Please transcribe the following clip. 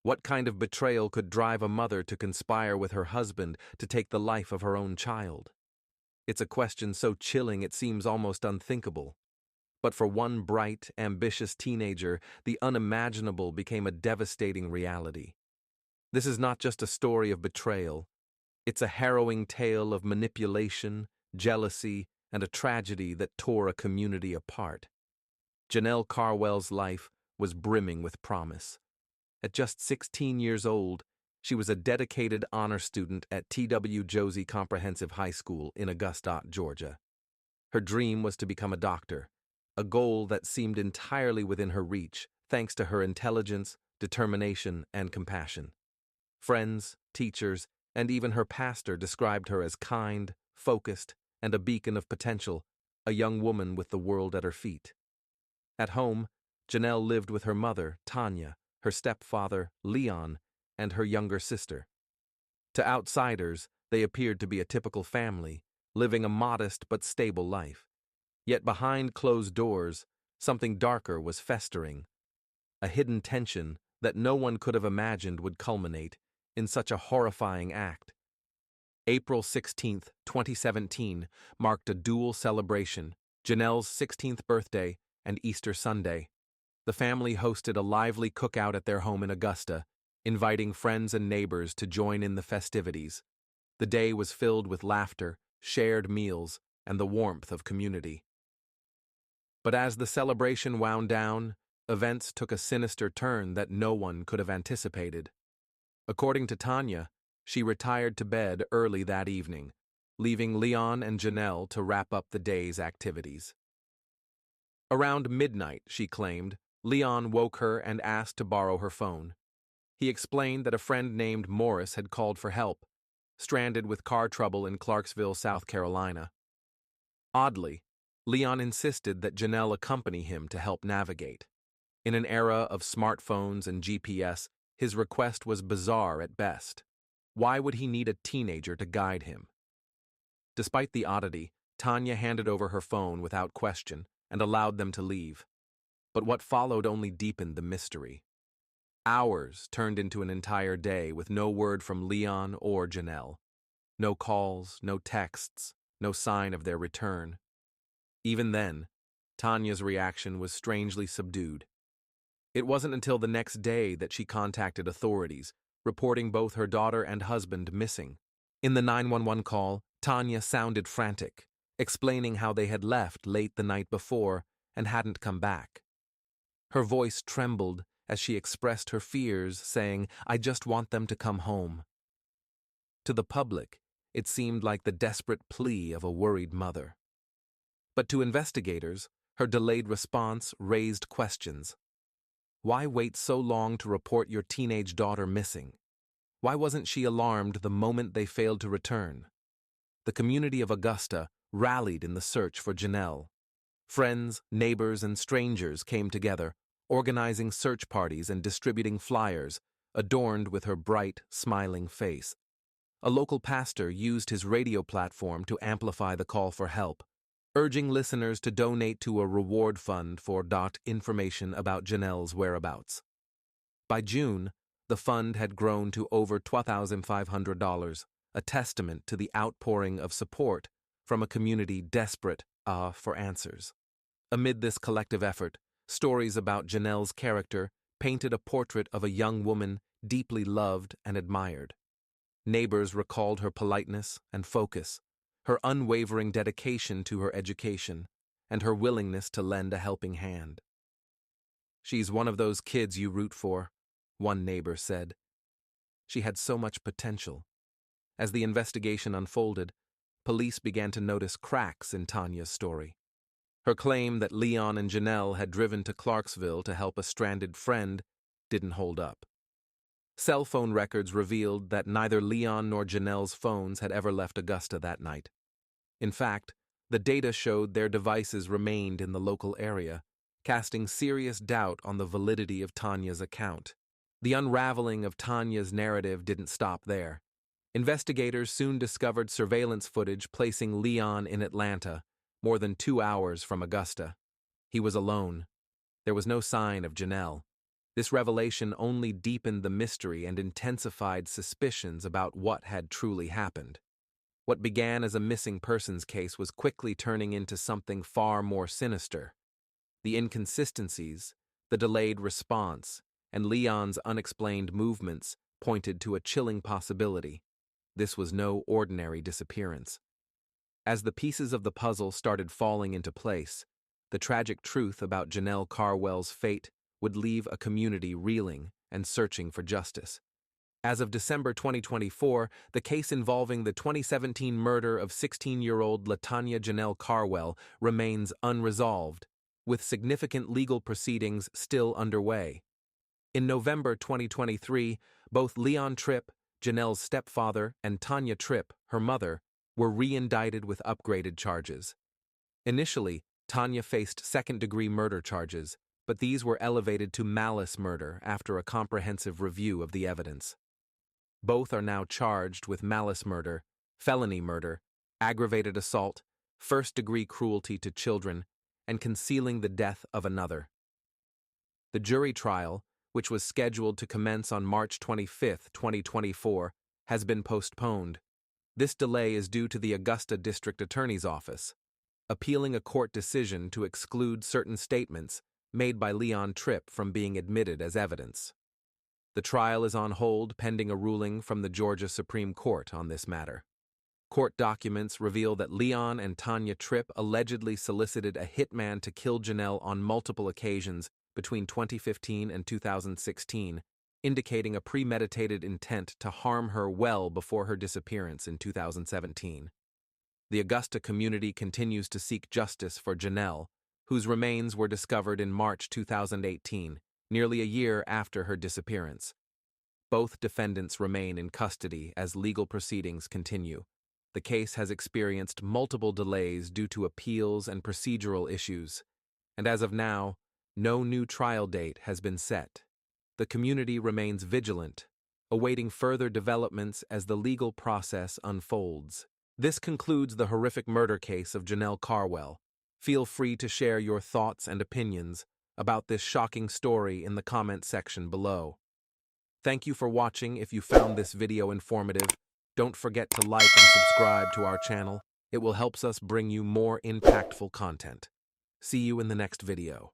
What kind of betrayal could drive a mother to conspire with her husband to take the life of her own child? It's a question so chilling it seems almost unthinkable. But for one bright, ambitious teenager, the unimaginable became a devastating reality. This is not just a story of betrayal. It's a harrowing tale of manipulation, jealousy, and a tragedy that tore a community apart. Janelle Carrell's life was brimming with promise. At just 16 years old, she was a dedicated honor student at T.W. Josie Comprehensive High School in Augusta, Georgia. Her dream was to become a doctor, a goal that seemed entirely within her reach thanks to her intelligence, determination, and compassion. Friends, teachers, and even her pastor described her as kind, focused, and a beacon of potential, a young woman with the world at her feet. At home, Janelle lived with her mother, Tanya, her stepfather, Leon, and her younger sister. To outsiders, they appeared to be a typical family, living a modest but stable life. Yet behind closed doors, something darker was festering, a hidden tension that no one could have imagined would culminate in such a horrifying act. April 16, 2017, marked a dual celebration, Janelle's 16th birthday and Easter Sunday. The family hosted a lively cookout at their home in Augusta, inviting friends and neighbors to join in the festivities. The day was filled with laughter, shared meals, and the warmth of community. But as the celebration wound down, events took a sinister turn that no one could have anticipated. According to Tanya, she retired to bed early that evening, leaving Leon and Janelle to wrap up the day's activities. Around midnight, she claimed, Leon woke her and asked to borrow her phone. He explained that a friend named Morris had called for help, stranded with car trouble in Clarksville, South Carolina. Oddly, Leon insisted that Janelle accompany him to help navigate. In an era of smartphones and GPS, his request was bizarre at best. Why would he need a teenager to guide him? Despite the oddity, Tanya handed over her phone without question and allowed them to leave. But what followed only deepened the mystery. Hours turned into an entire day with no word from Leon or Janelle. No calls, no texts, no sign of their return. Even then, Tanya's reaction was strangely subdued. It wasn't until the next day that she contacted authorities, reporting both her daughter and husband missing. In the 911 call, Tanya sounded frantic, explaining how they had left late the night before and hadn't come back. Her voice trembled as she expressed her fears, saying, "I just want them to come home." To the public, it seemed like the desperate plea of a worried mother. But to investigators, her delayed response raised questions. Why wait so long to report your teenage daughter missing? Why wasn't she alarmed the moment they failed to return? The community of Augusta rallied in the search for Janelle. Friends, neighbors, and strangers came together, organizing search parties and distributing flyers, adorned with her bright, smiling face. A local pastor used his radio platform to amplify the call for help, urging listeners to donate to a reward fund for information about Janelle's whereabouts. By June, the fund had grown to over $12,500, a testament to the outpouring of support from a community desperate for answers. Amid this collective effort, stories about Janelle's character painted a portrait of a young woman deeply loved and admired. Neighbors recalled her politeness and focus, her unwavering dedication to her education, and her willingness to lend a helping hand. "She's one of those kids you root for," one neighbor said. She had so much potential. As the investigation unfolded, police began to notice cracks in Tanya's story. Her claim that Leon and Janelle had driven to Clarksville to help a stranded friend didn't hold up. Cell phone records revealed that neither Leon nor Janelle's phones had ever left Augusta that night. In fact, the data showed their devices remained in the local area, casting serious doubt on the validity of Tanya's account. The unraveling of Tanya's narrative didn't stop there. Investigators soon discovered surveillance footage placing Leon in Atlanta, more than 2 hours from Augusta. He was alone. There was no sign of Janelle. This revelation only deepened the mystery and intensified suspicions about what had truly happened. What began as a missing persons case was quickly turning into something far more sinister. The inconsistencies, the delayed response, and Leon's unexplained movements pointed to a chilling possibility. This was no ordinary disappearance. As the pieces of the puzzle started falling into place, the tragic truth about Janelle Carrell's fate would leave a community reeling and searching for justice. As of December 2024, the case involving the 2017 murder of 16-year-old LaTanya Janelle Carrell remains unresolved, with significant legal proceedings still underway. In November 2023, both Leon Tripp, Janelle's stepfather, and Tanya Tripp, her mother, were re-indicted with upgraded charges. Initially, Tanya faced second-degree murder charges, but these were elevated to malice murder after a comprehensive review of the evidence. Both are now charged with malice murder, felony murder, aggravated assault, first-degree cruelty to children, and concealing the death of another. The jury trial, which was scheduled to commence on March 25, 2024, has been postponed. This delay is due to the Augusta District Attorney's Office appealing a court decision to exclude certain statements made by Leon Tripp from being admitted as evidence. The trial is on hold pending a ruling from the Georgia Supreme Court on this matter. Court documents reveal that Leon and Tanya Tripp allegedly solicited a hitman to kill Janelle on multiple occasions between 2015 and 2016, indicating a premeditated intent to harm her well before her disappearance in 2017. The Augusta community continues to seek justice for Janelle, whose remains were discovered in March 2018, nearly a year after her disappearance. Both defendants remain in custody as legal proceedings continue. The case has experienced multiple delays due to appeals and procedural issues, and as of now, no new trial date has been set. The community remains vigilant, awaiting further developments as the legal process unfolds. This concludes the horrific murder case of Janelle Carrell. Feel free to share your thoughts and opinions about this shocking story in the comment section below. Thank you for watching. If you found this video informative, don't forget to like and subscribe to our channel. It will help us bring you more impactful content. See you in the next video.